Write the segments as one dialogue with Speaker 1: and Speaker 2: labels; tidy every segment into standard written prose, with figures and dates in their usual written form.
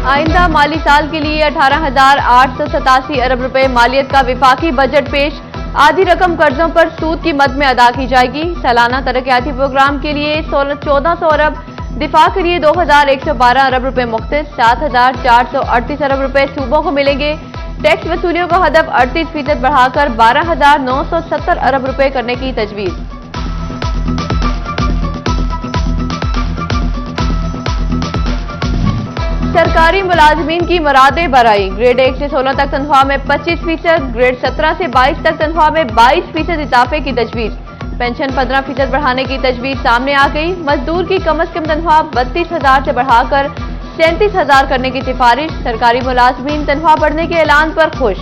Speaker 1: आइंदा माली साल के लिए 18,887 अरब रुपए मालियत का विफाकी बजट पेश। आधी रकम कर्जों पर सूद की मद में अदा की जाएगी। सालाना तरक्याती प्रोग्राम के लिए 1400 अरब, दिफा के लिए 2,112 अरब रुपए मुख्तस, 7,438 अरब रुपए सूबों को मिलेंगे। टैक्स वसूलियों का हदफ 38% बढ़ाकर 12,970 अरब रुपए करने की तजवीज। सरकारी मुलाजमीन की मुरादें बढ़ाई। ग्रेड 1 से 16 तक तनख्वाह में 25%, ग्रेड 17 से 22 तक तनख्वाह में 22% इजाफे की तजवीज। पेंशन 15% बढ़ाने की तजवीज सामने आ गई। मजदूर की कम से कम तनख्वाह 32,000 से बढ़ाकर 37,000 करने की सिफारिश। सरकारी मुलाजमीन तनख्वाह बढ़ने के ऐलान पर खुश।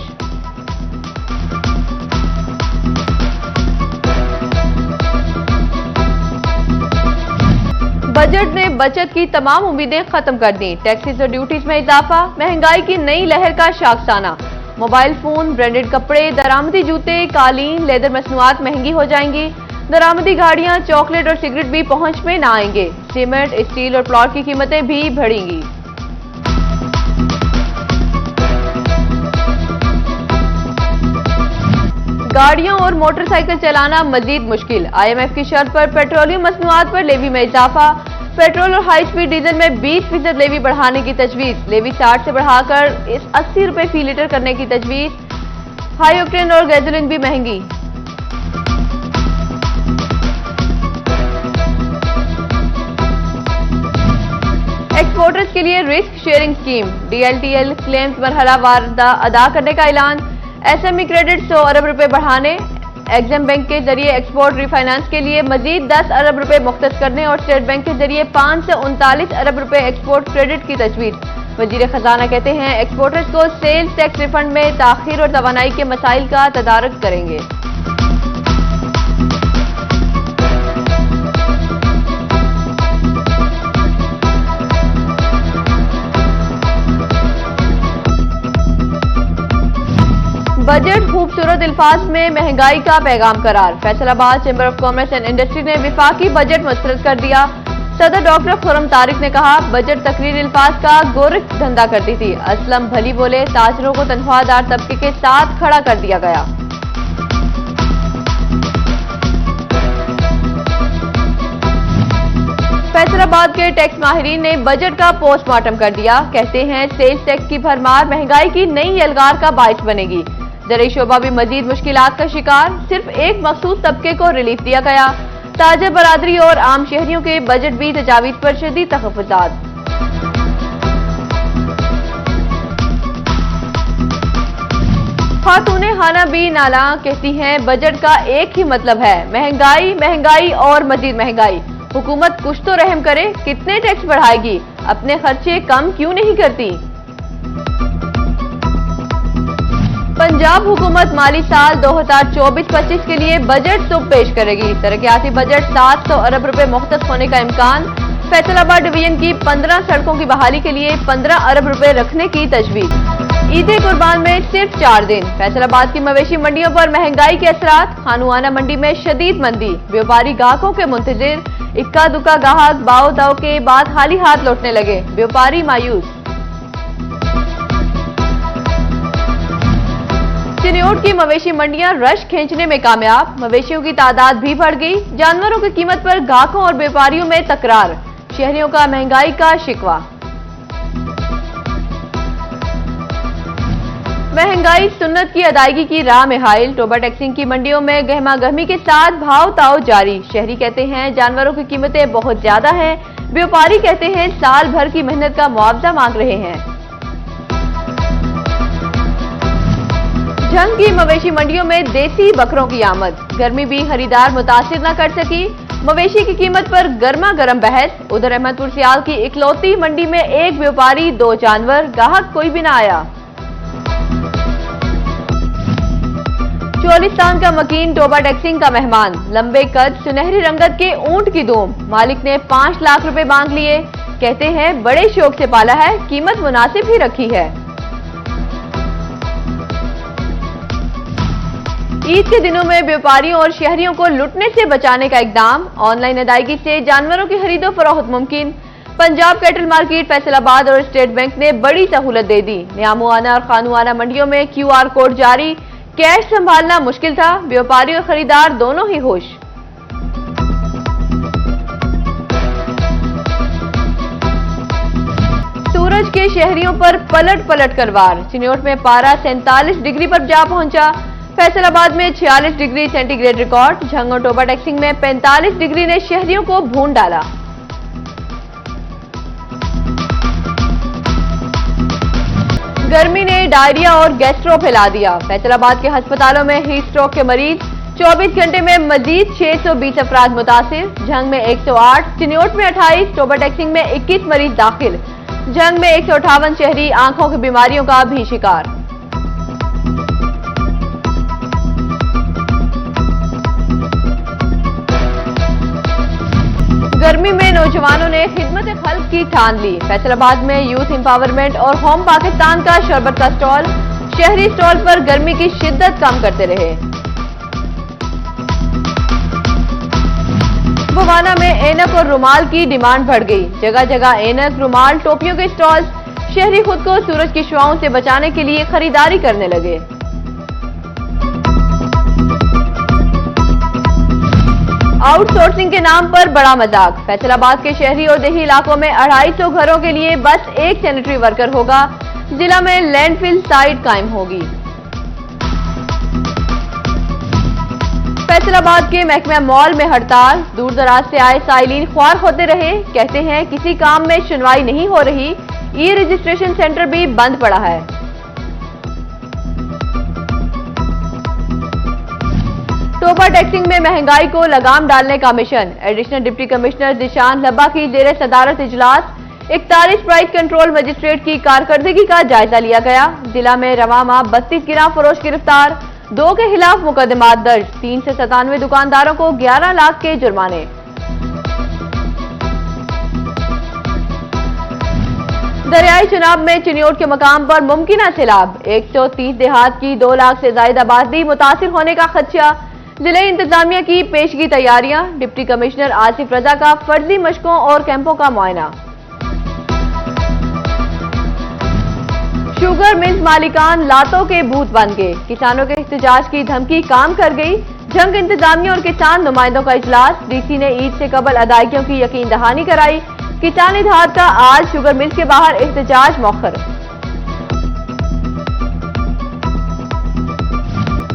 Speaker 1: बजट ने बचत की तमाम उम्मीदें खत्म कर दी। टैक्सेस और ड्यूटीज में इजाफा, महंगाई की नई लहर का शाखसाना। मोबाइल फोन, ब्रांडेड कपड़े, दरामदी जूते, कालीन, लेदर मसनूआत महंगी हो जाएंगी। दरामदी गाड़ियां, चॉकलेट और सिगरेट भी पहुंच में न आएंगे। सीमेंट, स्टील और प्लॉट की कीमतें भी बढ़ेंगी। गाड़ियों और मोटरसाइकिल चलाना मजीद मुश्किल। IMF की शर्त पर पेट्रोलियम मसनूआत पर लेवी में इजाफा। पेट्रोल और हाई स्पीड डीजल में 20% लेवी बढ़ाने की तजवीज। लेवी 60 से बढ़ाकर 80 रुपए फी लीटर करने की तजवीज। हाई ऑक्टेन और गैसोलीन भी महंगी। एक्सपोर्टर्स के लिए risk sharing scheme. DLTL claims मरहलावार अदा करने का ऐलान। SME क्रेडिट 100 अरब रुपए बढ़ाने। एग्जिम बैंक के जरिए एक्सपोर्ट रिफाइनेंस के लिए मजीद 10 अरब रुपए मुख्तस करने और स्टेट बैंक के जरिए 539 अरब रुपए एक्सपोर्ट क्रेडिट की तजवीज। वजीर खजाना कहते हैं एक्सपोर्टर्स को सेल्स टैक्स रिफंड में ताखीर और तवानाई के मसाइल का तदारक करेंगे। बजट खूबसूरत अल्फाज में महंगाई का पैगाम करार। Faisalabad chamber of commerce and industry ने विफाकी बजट मुस्तरद कर दिया। सदर डॉक्टर खुर्रम तारिक ने कहा बजट तकरीर अल्फाज का गोरख धंधा करती थी। असलम भली बोले ताजरों को तनख्वाहदार तबके के साथ खड़ा कर दिया गया। फैसलाबाद के टैक्स माहिरीन ने बजट का पोस्टमार्टम कर दिया। कहते हैं सेल्स टैक्स की भरमार महंगाई की नई यलगार का बाइस बनेगी। ज़राई शोबा भी मजीद मुश्किलात का शिकार। सिर्फ एक मखसूस तबके को रिलीफ दिया गया। ताजर बरादरी और आम शहरियों के बजट भी तजावीज पर शदीद तहफ़्फ़ुज़ात। खातूने खाना भी नाला कहती हैं बजट का एक ही मतलब है महंगाई, महंगाई और मजीद महंगाई। हुकूमत कुछ तो रहम करे, कितने टैक्स बढ़ाएगी, अपने खर्चे कम क्यों नहीं करती। पंजाब हुकूमत माली साल 2024-25 के लिए बजट सुब पेश करेगी। तरक्याती बजट 700 अरब रुपए मुख्तस होने का इम्कान। फैसलाबाद डिवीजन की 15 सड़कों की बहाली के लिए 15 अरब रुपए रखने की तजवीज। ईद कुर्बान में सिर्फ 4 दिन। फैसलाबाद की मवेशी मंडियों पर महंगाई के असरात। खानुआना मंडी में शदीद मंदी। व्यापारी ग्राहकों के मुंतजिर। इक्का दुक्का ग्राहक बाओ दाव के बाद खाली हाथ लौटने लगे। व्यापारी मायूस। चिन्योट की मवेशी मंडियां रश खींचने में कामयाब। मवेशियों की तादाद भी बढ़ गई। जानवरों की कीमत पर ग्राहकों और व्यापारियों में तकरार। शहरियों का महंगाई का शिकवा। महंगाई सुन्नत की अदायगी की राह में हाइल। टोबा टैक्सिंग की मंडियों में गहमा गहमी के साथ भाव ताव जारी। शहरी कहते हैं जानवरों की कीमतें बहुत ज्यादा हैं। व्यापारी कहते हैं साल भर की मेहनत का मुआवजा मांग रहे हैं। झंग की मवेशी मंडियों में देसी बकरों की आमद। गर्मी भी खरीदार मुतासिर न कर सकी। मवेशी की कीमत पर गर्मा गर्म बहस। उधर अहमदपुर सियाल की इकलौती मंडी में एक व्यापारी 2 जानवर, ग्राहक कोई भी न आया। चोलिस्तान का मकीन टोबा टैक्सिंग का मेहमान। लंबे कद सुनहरी रंगत के ऊंट की धूम। मालिक ने 5 लाख रुपए मांग लिए। कहते हैं बड़े शौक से पाला है, कीमत मुनासिब ही रखी है। ईद के दिनों में व्यापारियों और शहरियों को लुटने से बचाने का इकदाम। ऑनलाइन अदायगी से जानवरों की खरीदो फरोख्त मुमकिन। पंजाब कैटल मार्केट, फैसलाबाद और स्टेट बैंक ने बड़ी सहूलत दे दी। न्यामुआना और खानुआना मंडियों में QR कोड जारी, कैश संभालना मुश्किल था, व्यापारी और खरीदार दोनों ही खुश। सूरज के शहरियों पर पलट कर वार, चिन्योट में पारा 47 डिग्री पर जा पहुंचा, फैसलाबाद में 46 डिग्री सेंटीग्रेड रिकॉर्ड, झंग और टोबा टैक्सिंग में 45 डिग्री ने शहरियों को भून डाला। गर्मी ने डायरिया और गैस्ट्रो फैला दिया, फैसलाबाद के अस्पतालों में हीट स्ट्रोक के मरीज, 24 घंटे में मजीद 620 अफराद मुतासिर, झंग में 108, चिन्योट में 28, टोबा टैक्सिंग में 21 मरीज दाखिल, झंग में 158 शहरी आंखों की बीमारियों का भी शिकार। गर्मी में नौजवानों ने खिदमत खल्क की ठान ली, फैसलाबाद में यूथ एम्पावरमेंट और होम पाकिस्तान का शरबत का स्टॉल, शहरी स्टॉल पर गर्मी की शिद्दत कम करते रहे। बुवाना में ऐनक और रुमाल की डिमांड बढ़ गई, जगह जगह ऐनक, रुमाल, टोपियों के स्टॉल्स, शहरी खुद को सूरज की शुआओं से बचाने के लिए खरीदारी करने लगे। आउटसोर्सिंग के नाम पर बड़ा मजाक, फैसलाबाद के शहरी और देही इलाकों में 250 घरों के लिए बस एक सैनिटरी वर्कर होगा, जिला में लैंडफिल साइट कायम होगी। फैसलाबाद के महकमा मॉल में हड़ताल, दूर दराज से आए साइलिन ख्वार होते रहे, कहते हैं किसी काम में सुनवाई नहीं हो रही, ई रजिस्ट्रेशन सेंटर भी बंद पड़ा है। टोबा टैक्सिंग में महंगाई को लगाम डालने का मिशन, additional deputy commissioner Zishan Labba की जेर सदारत इजलास, 41 प्राइस कंट्रोल मजिस्ट्रेट की कारकर्दगी का जायजा लिया गया, जिला में रवा माह 32 गिराम फरोश गिरफ्तार, 2 के खिलाफ मुकदमात दर्ज, 3 से 97 दुकानदारों को 11 लाख के जुर्माने। दरियाई चुनाव में चिन्योट के मकाम पर मुमकिन सैलाब, 130 देहात की 2 लाख से ज्यादा आबादी मुतासिर होने का खदशा, जिले इंतजामिया की पेशगी तैयारियां, डिप्टी कमिश्नर आसिफ रजा का फर्जी मशकों और कैंपों का मुआयना। शुगर मिल्स मालिकान लातों के भूत बन गए, किसानों के एहतजाज की धमकी काम कर गई, झंग इंतजामिया और किसान नुमाइंदों का इजलास, डीसी ने ईद से कबल अदायगियों की यकीन दहानी कराई, किसान इत्तेहाद का आज शुगर मिल्स के बाहर एहतजाज मौखर।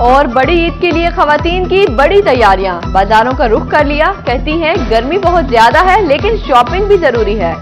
Speaker 1: और बड़ी ईद के लिए खवातीन की बड़ी तैयारियां, बाजारों का रुख कर लिया, कहती हैं गर्मी बहुत ज्यादा है लेकिन शॉपिंग भी जरूरी है।